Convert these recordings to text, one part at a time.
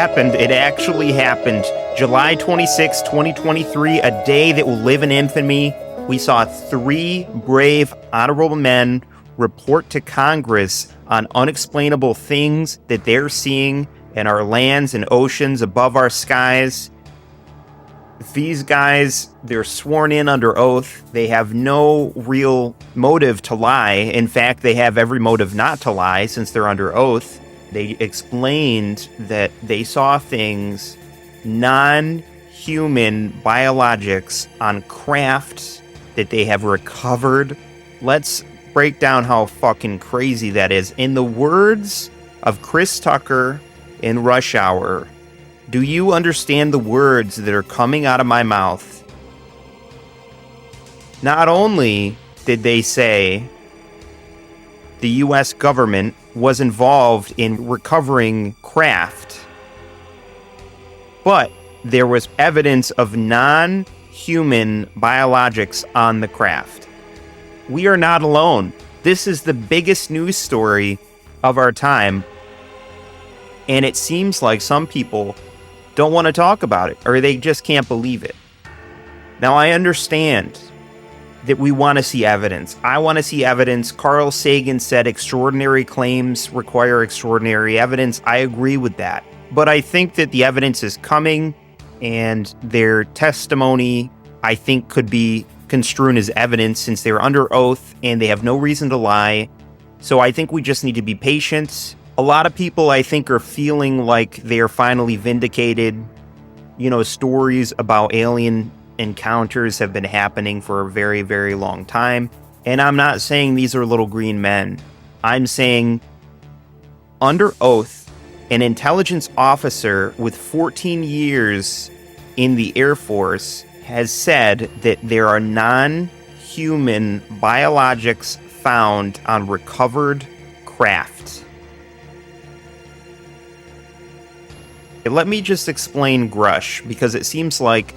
happened. It actually happened. July 26, 2023, a day that will live in infamy. We saw 3 brave, honorable men report to Congress on unexplainable things that they're seeing in our lands and oceans above our skies. These guys, they're sworn in under oath. They have no real motive to lie. In fact, they have every motive not to lie since they're under oath. They explained that they saw things, non-human biologics on craft that they have recovered. Let's break down how fucking crazy that is. In the words of Chris Tucker in Rush Hour, do you understand the words that are coming out of my mouth? Not only did they say the U.S. government was involved in recovering craft, but there was evidence of non-human biologics on the craft. We are not alone. This is the biggest news story of our time, and it seems like some people don't want to talk about it, or they just can't believe it. Now, I understand that we want to see evidence. I want to see evidence. Carl Sagan said extraordinary claims require extraordinary evidence. I agree with that. But I think that the evidence is coming, and their testimony, I think, could be construed as evidence since they're under oath and they have no reason to lie. So I think we just need to be patient. A lot of people, I think, are feeling like they are finally vindicated. You know, stories about alien encounters have been happening for a very, very long time. And I'm not saying these are little green men. I'm saying, under oath, an intelligence officer with 14 years in the Air Force has said that there are non-human biologics found on recovered craft. Let me just explain Grush, because it seems like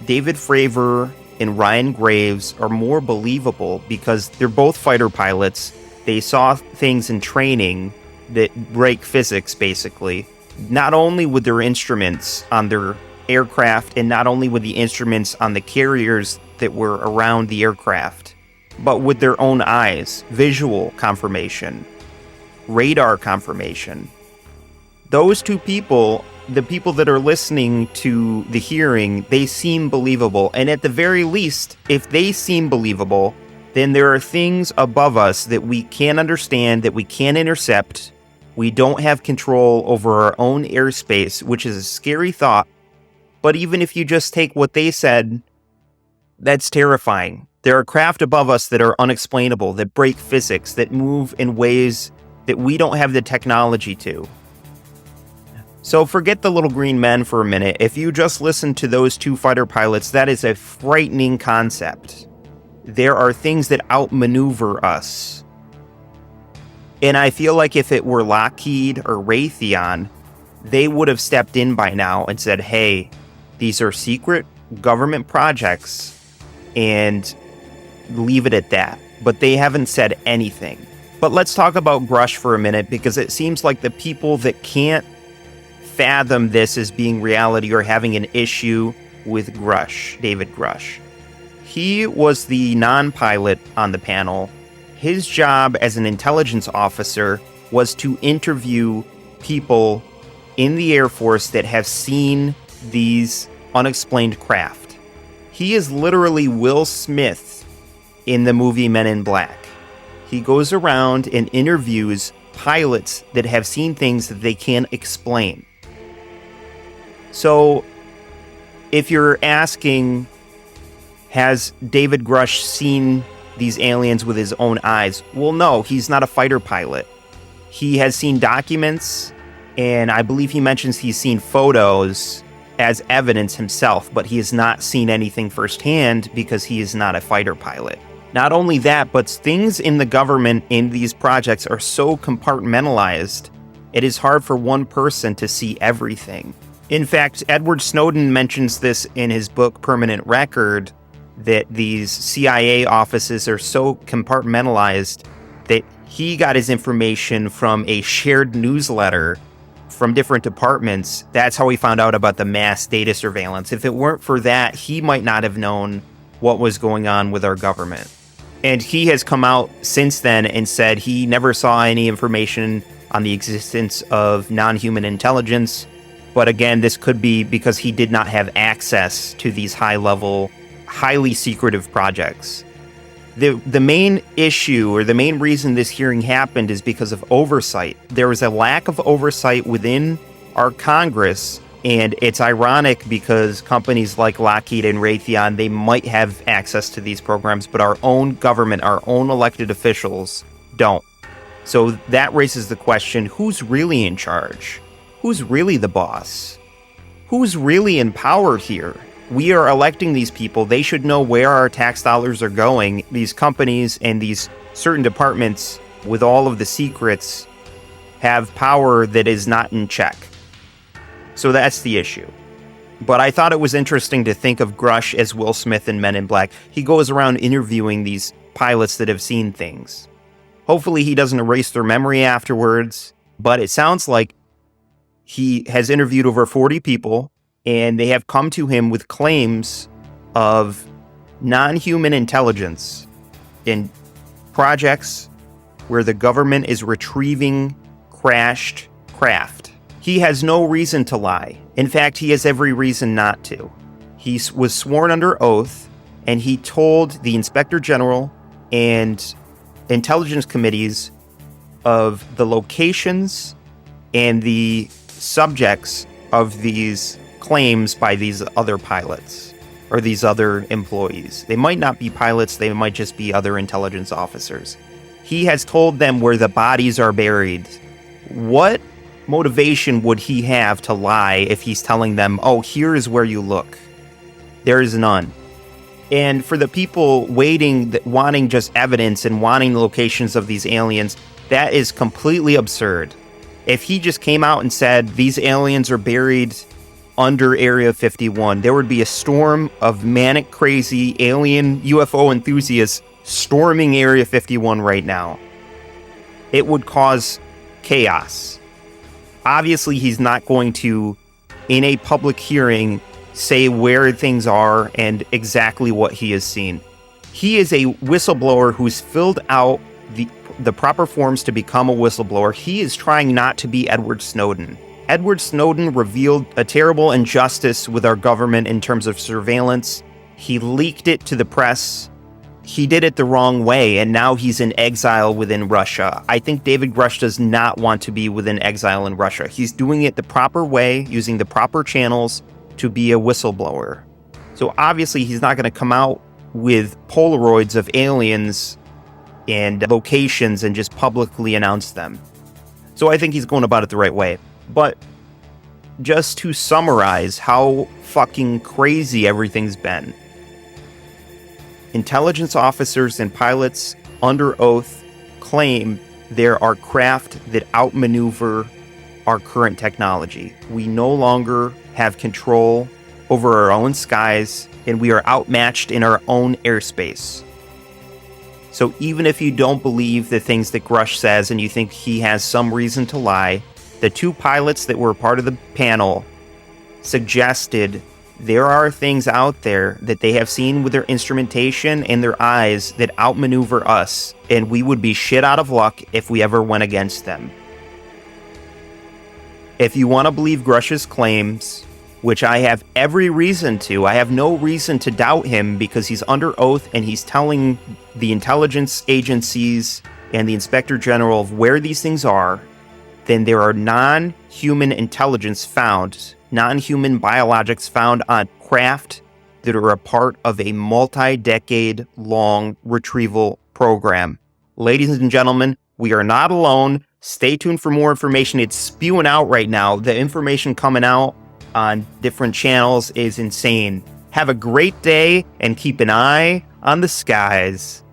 David Fravor and Ryan Graves are more believable because they're both fighter pilots. They saw things in training that break physics, basically. Not only with their instruments on their aircraft and not only with the instruments on the carriers that were around the aircraft, but with their own eyes, visual confirmation, radar confirmation. Those two people, the people that are listening to the hearing, they seem believable. And at the very least, if they seem believable, then there are things above us that we can't understand, that we can't intercept. We don't have control over our own airspace, which is a scary thought. But even if you just take what they said, that's terrifying. There are craft above us that are unexplainable, that break physics, that move in ways that we don't have the technology to. So forget the little green men for a minute. If you just listen to those two fighter pilots, that is a frightening concept. There are things that outmaneuver us. And I feel like if it were Lockheed or Raytheon, they would have stepped in by now and said, hey, these are secret government projects, and leave it at that. But they haven't said anything. But let's talk about Grush for a minute, because it seems like the people that can't fathom this as being reality or having an issue with Grush, David Grush. He was the non-pilot on the panel. His job as an intelligence officer was to interview people in the Air Force that have seen these unexplained craft. He is literally Will Smith in the movie Men in Black. He goes around and interviews pilots that have seen things that they can't explain. So, if you're asking, has David Grush seen these aliens with his own eyes? Well, no, he's not a fighter pilot. He has seen documents, and I believe he mentions he's seen photos as evidence himself, but he has not seen anything firsthand because he is not a fighter pilot. Not only that, but things in the government in these projects are so compartmentalized, it is hard for one person to see everything. In fact, Edward Snowden mentions this in his book, Permanent Record, that these CIA offices are so compartmentalized that he got his information from a shared newsletter from different departments. That's how he found out about the mass data surveillance. If it weren't for that, he might not have known what was going on with our government. And he has come out since then and said he never saw any information on the existence of non-human intelligence. But again, this could be because he did not have access to these high-level, highly secretive projects. The main issue, or the main reason this hearing happened, is because of oversight. There was a lack of oversight within our Congress, and it's ironic because companies like Lockheed and Raytheon, they might have access to these programs, but our own government, our own elected officials don't. So that raises the question, who's really in charge? Who's really the boss? Who's really in power here? We are electing these people. They should know where our tax dollars are going. These companies and these certain departments with all of the secrets have power that is not in check. So that's the issue. But I thought it was interesting to think of Grush as Will Smith in Men in Black. He goes around interviewing these pilots that have seen things. Hopefully he doesn't erase their memory afterwards, but it sounds like he has interviewed over 40 people, and they have come to him with claims of non-human intelligence in projects where the government is retrieving crashed craft. He has no reason to lie. In fact, he has every reason not to. He was sworn under oath, and he told the Inspector General and intelligence committees of the locations and the subjects of these claims by these other pilots or these other employees. They might not be pilots, they might just be other intelligence officers. He has told them where the bodies are buried. What motivation would he have to lie if he's telling them, oh, here is where you look? There is none. And for the people waiting, wanting just evidence and wanting the locations of these aliens, that is completely absurd. If he just came out and said these aliens are buried under Area 51, there would be a storm of manic, crazy alien UFO enthusiasts storming Area 51 right now. It would cause chaos. Obviously, he's not going to, in a public hearing, say where things are and exactly what he has seen. He is a whistleblower who's filled out the proper forms to become a whistleblower. He is trying not to be Edward Snowden. Edward Snowden revealed a terrible injustice with our government in terms of surveillance. He leaked it to the press. He did it the wrong way, and now he's in exile within Russia. I think David Grush does not want to be within exile in Russia. He's doing it the proper way, using the proper channels to be a whistleblower. So obviously he's not going to come out with Polaroids of aliens and locations and just publicly announce them. So I think he's going about it the right way. But just to summarize how fucking crazy everything's been. Intelligence officers and pilots under oath claim there are craft that outmaneuver our current technology. We no longer have control over our own skies, and we are outmatched in our own airspace. So even if you don't believe the things that Grush says and you think he has some reason to lie, the two pilots that were part of the panel suggested there are things out there that they have seen with their instrumentation and their eyes that outmaneuver us, and we would be shit out of luck if we ever went against them. If you want to believe Grush's claims, which I have every reason to, I have no reason to doubt him because he's under oath and he's telling the intelligence agencies and the Inspector General of where these things are, then there are non-human intelligence found, non-human biologics found on craft that are a part of a multi-decade long retrieval program. Ladies and gentlemen, we are not alone. Stay tuned for more information. It's spewing out right now. The information coming out on different channels is insane. Have a great day and keep an eye on the skies.